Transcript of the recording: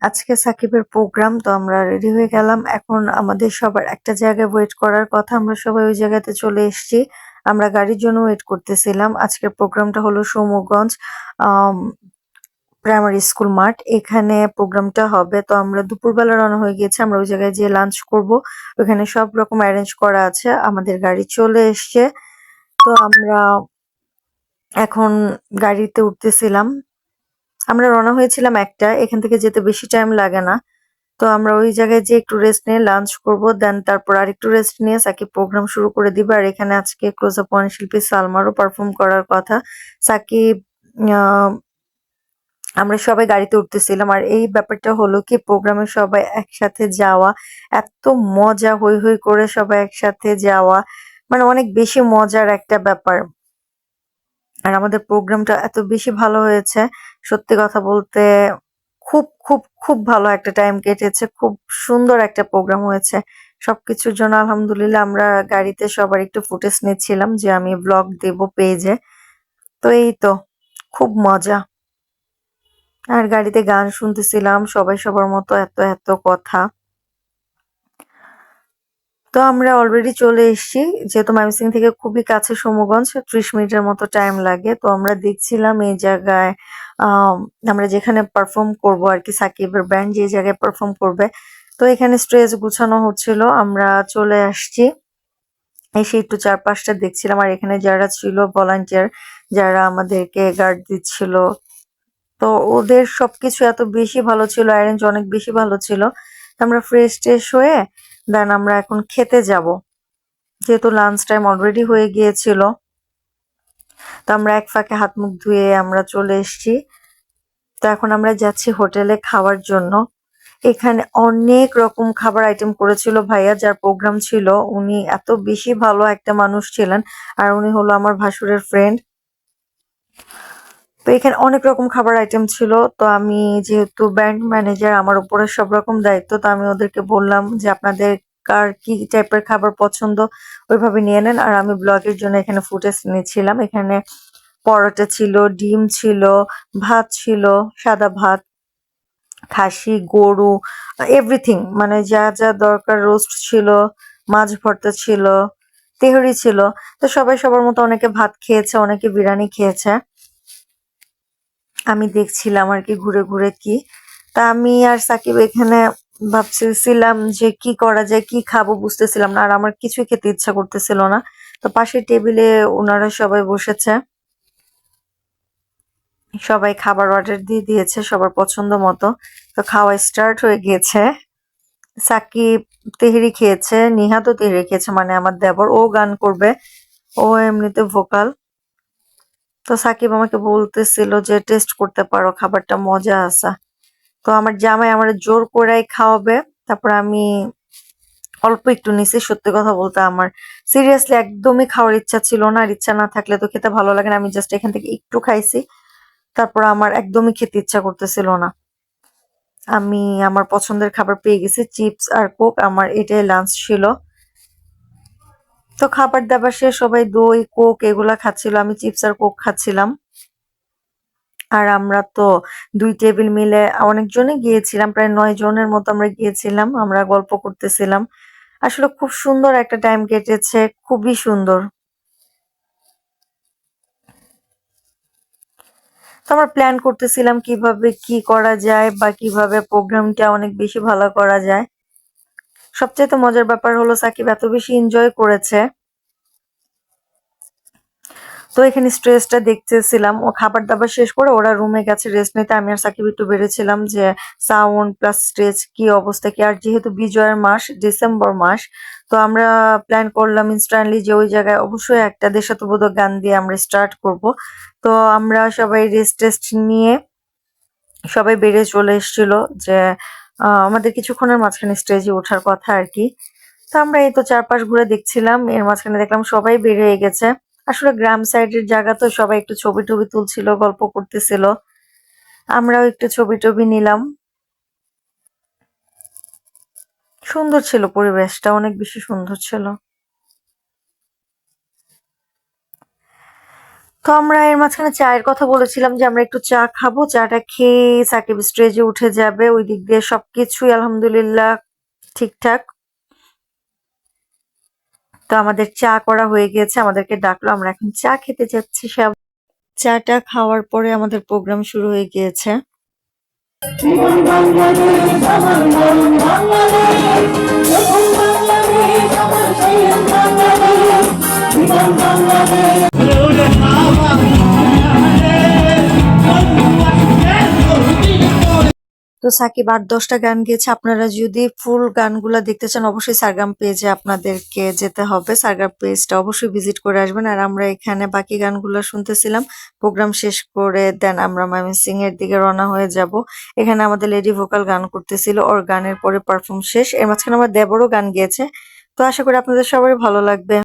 আজকে সাকিবের প্রোগ্রাম, তো আমরা রেডি হয়ে গেলাম। এখন আমাদের সবার একটা জায়গায় ওয়েট করার কথা, আমরা সবাই ওই জায়গাতে চলে এসেছি। আমরা গাড়ির জন্য ওয়েট করতেছিলাম। আজকের প্রোগ্রামটা হলো সমগঞ্জ প্রাইমারি স্কুল মাঠ, এখানে প্রোগ্রামটা হবে। তো আমরা দুপুরবেলা রওনা হয়ে গেছি, আমরা ওই জায়গায় যেয়ে লাঞ্চ করব। ওখানে সব রকম অ্যারেঞ্জ করা আছে, আমাদের গাড়ি চলে এসছে। তো আমরা এখন গাড়িতে উঠতেছিলাম। আমরা রওনা হয়েছিলাম এখান থেকে যেতে বেশি টাইম লাগে না। তো আমরা ওই জায়গায় যে একটু রেস্ট নিয়ে লাঞ্চ করব, দেন তারপর আরেকটু রেস্ট নিয়ে সাকিব প্রোগ্রাম শুরু করে দিবে। আর এখানে আজকে ক্লোজ আপ ওয়ান শিল্পী সালমারও পারফর্ম করার কথা। সাকিব আহ, আমরা সবাই গাড়িতে উঠতেছিলাম, আর এই ব্যাপারটা হলো কি, প্রোগ্রামে সবাই একসাথে যাওয়া, এত মজা, হই হই করে সবাই একসাথে যাওয়া, মানে অনেক বেশি মজার একটা ব্যাপার। আর আমাদের প্রোগ্রামটা এত বেশি ভালো হয়েছে, সত্যি কথা বলতে খুব খুব খুব ভালো একটা টাইম কেটেছে, খুব সুন্দর একটা প্রোগ্রাম হয়েছে। সবকিছুর জন্য আলহামদুলিল্লাহ। আমরা গাড়িতে সবার একটু ফুটেজ নিচ্ছিলাম যে আমি ব্লগ দেব পেজে। তো এই তো, খুব মজা। আর গাড়িতে গান শুনতেছিলাম, সবাই সবার মতো এত এত কথা। তো আমরা অলরেডি চলে এসেছি, যেহেতু ময়মনসিংহ থেকে খুবই কাছে সমগঞ্জ, 30 মিনিটের মতো টাইম লাগে। তো আমরা দেখছিলাম এই জায়গায় আমরা যেখানে পারফর্ম করব আর কি, সাকিবের ব্যান্ড যে জায়গায় পারফর্ম করবে। তো এখানে স্টেজ গুছানো হচ্ছিল, আমরা চলে আসছি। এসে একটু চারপাশটা দেখছিলাম, আর এখানে যারা ছিল ভলান্টিয়ার, যারা আমাদেরকে গার্ড দিচ্ছিল, তো ওদের সবকিছু এত বেশি ভালো ছিল, অ্যারেঞ্জ অনেক বেশি ভালো ছিল। তো আমরা ফ্রেশ ট্রেশ হয়ে দেন আমরা এখন খেতে যাব, যেহেতু লাঞ্চ টাইম অলরেডি হয়ে গিয়েছিল। তো আমরা এক ফাঁকে হাত মুখ ধুয়ে আমরা চলে এসেছি। তো এখন আমরা যাচ্ছি হোটেলে খাওয়ার জন্য। এখানে অনেক রকম খাবার আইটেম করেছিল ভাইয়া, যার প্রোগ্রাম ছিল। উনি এত বেশি ভালো একটা মানুষ ছিলেন, আর উনি হলো আমার ভাসুরের ফ্রেন্ড। তো এখানে অনেক রকম খাবার আইটেম ছিল। তো আমি যেহেতু ব্যান্ড ম্যানেজার, আমার উপরে সব রকম দায়িত্ব, তো আমি ওদেরকে বললাম যে আপনাদের কার কি টাইপের খাবার পছন্দ ওইভাবে নিয়ে নেন। আর আমি ব্লগের জন্য এখানে ফুটেজ নিয়েছিলাম। এখানে পরোটা ছিল, ডিম ছিল, ভাত ছিল, সাদা ভাত, খাসি, গরু, এভরিথিং, মানে যা যা দরকার, রোস্ট ছিল, মাছ ভর্তা ছিল, তেহরি ছিল। তো সবাই সবার মতো, অনেকে ভাত খেয়েছে, অনেকে বিরিয়ানি খেয়েছে। আমি দেখছিলাম আর কি ঘুরে ঘুরে কি। তা আমি আর সাকিব এখানে ভাবছিলাম যে কি করা যায়, কি খাবো বুঝতেছিলাম না, আর আমার কিছুই খেতে ইচ্ছা করতেছিল না। তো পাশের টেবিলে ওনারা সবাই বসেছে, সবাই খাবার অর্ডার দিয়ে দিয়েছে সবার পছন্দ মতো। তো খাওয়া স্টার্ট হয়ে গিয়েছে। সাকিব তেহেরি খেয়েছে, নিহাতও তেহেরি খেয়েছে, মানে আমার দেবর, ও গান করবে, ও এমনিতে ভোকাল। তো সাকিব আমাকে বলতেছিল যে টেস্ট করতে পারো, খাবারটা মজা আছে। তো আমার জামাই আমার জোর করেই খাওয়াবে, তারপর আমি অল্প একটু নিছি। সত্যি কথা বলতে আমার সিরিয়াসলি একদমই খাওয়ার ইচ্ছা ছিল না, আর ইচ্ছা না থাকলে তো খেতে ভালো লাগে না। আমি জাস্ট এখান থেকে একটু খাইছি, তারপর আমার একদমই খেতে ইচ্ছা করতেছিল না। আমি আমার পছন্দের খাবার পেয়ে গেছি, চিপস আর কোক, আমার এটাই লাঞ্চ ছিল। তো খাবার দাবার শেষ, সবাই দই কোক এগুলা খাচ্ছিল, আমি চিপস আর কোক খাচ্ছিলাম। আর আমরা তো 2 টেবিল মিলে অনেকজনে গিয়েছিলাম, প্রায় 9 জনের মতো আমরা গিয়েছিলাম, আমরা গল্প করতেছিলাম। আসলে খুব সুন্দর একটা টাইম কেটেছে, খুবই সুন্দর। তো আমরা প্ল্যান করতেছিলাম কিভাবে কি করা যায়, বা কিভাবে প্রোগ্রামটা অনেক বেশি ভালো করা যায়। সবচেয়ে মজার ব্যাপার হলো সাকিব এত বেশি এনজয় করেছে। তো এখানে স্ট্রেসটা দেখতেছিলাম, ও খাবার দাবার শেষ করে ওরা রুমে গেছে রেস্ট নিতে, আমি আর সাকিব একটু বেড়েছিলাম যে সাউন্ড প্লাস স্টেজ কি অবস্থা কি। আর যেহেতু বিজয়ের মাস, ডিসেম্বর মাস, তো আমরা প্ল্যান করলাম ইনস্ট্যান্টলি যে ওই জায়গায় অবশ্যই একটা দেশাত্মবোধক গান দিয়ে আমরা স্টার্ট করব। তো আমরা সবাই রেস্ট টেস্ট নিয়ে সবাই বেরিয়ে চলে এসেছিল যে আমাদের কিছুক্ষণের মাঝখানে স্টেজে ওঠার কথা আর কি। তো আমরা এই তো চারপাশ ঘুরে দেখছিলাম, এর মাঝখানে দেখলাম সবাই বের হয়ে গেছে। আসলে গ্রাম সাইডের জায়গা তো, সবাই একটু ছবি টবি তুলছিল, গল্প করতেছিল, আমরাও একটু ছবি টবি নিলাম। সুন্দর ছিল পরিবেশটা, অনেক বেশি সুন্দর ছিল। তো আমরা এর মাঝখানে চায়ের কথা বলেছিলাম যে আমরা একটু চা খাবো, চাটা খেয়ে সাকিব স্টেজে উঠে যাবে। ওই দিক দিয়ে সবকিছুই আলহামদুলিল্লাহ ঠিকঠাক। তো আমাদের চা করা হয়ে গিয়েছে, আমাদেরকে ডাকলো, আমরা এখন চা খেতে যাচ্ছি সব। চাটা খাওয়ার পরে আমাদের প্রোগ্রাম শুরু হয়ে গিয়েছে। জীবন বাংলাদেশ আমার মন বাংলাদেশ, যখন বাংলাদেশ আমার সেই বাংলাদেশ, জীবন বাংলাদেশ। তো সাকিব ৮-১০টা গান গেয়েছে। আপনারা যদি ফুল গানগুলা দেখতে চান অবশ্যই সারগাম পেজে আপনাদেরকে যেতে হবে। সারগাম পেজটা অবশ্যই ভিজিট করে আসবেন। আর আমরা এখানে বাকি গানগুলো শুনতেছিলাম। প্রোগ্রাম শেষ করে দেন আমরা ময়মনসিংহ এর দিকে রওনা হয়ে যাব। এখানে আমাদের লেডি ভোকাল গান করতেছিল, ওর গানের পরে পারফর্ম শেষ। এর মাঝখানে আমার দেবরও গান গেয়েছে। তো আশা করি আপনাদের সবারই ভালো লাগবে।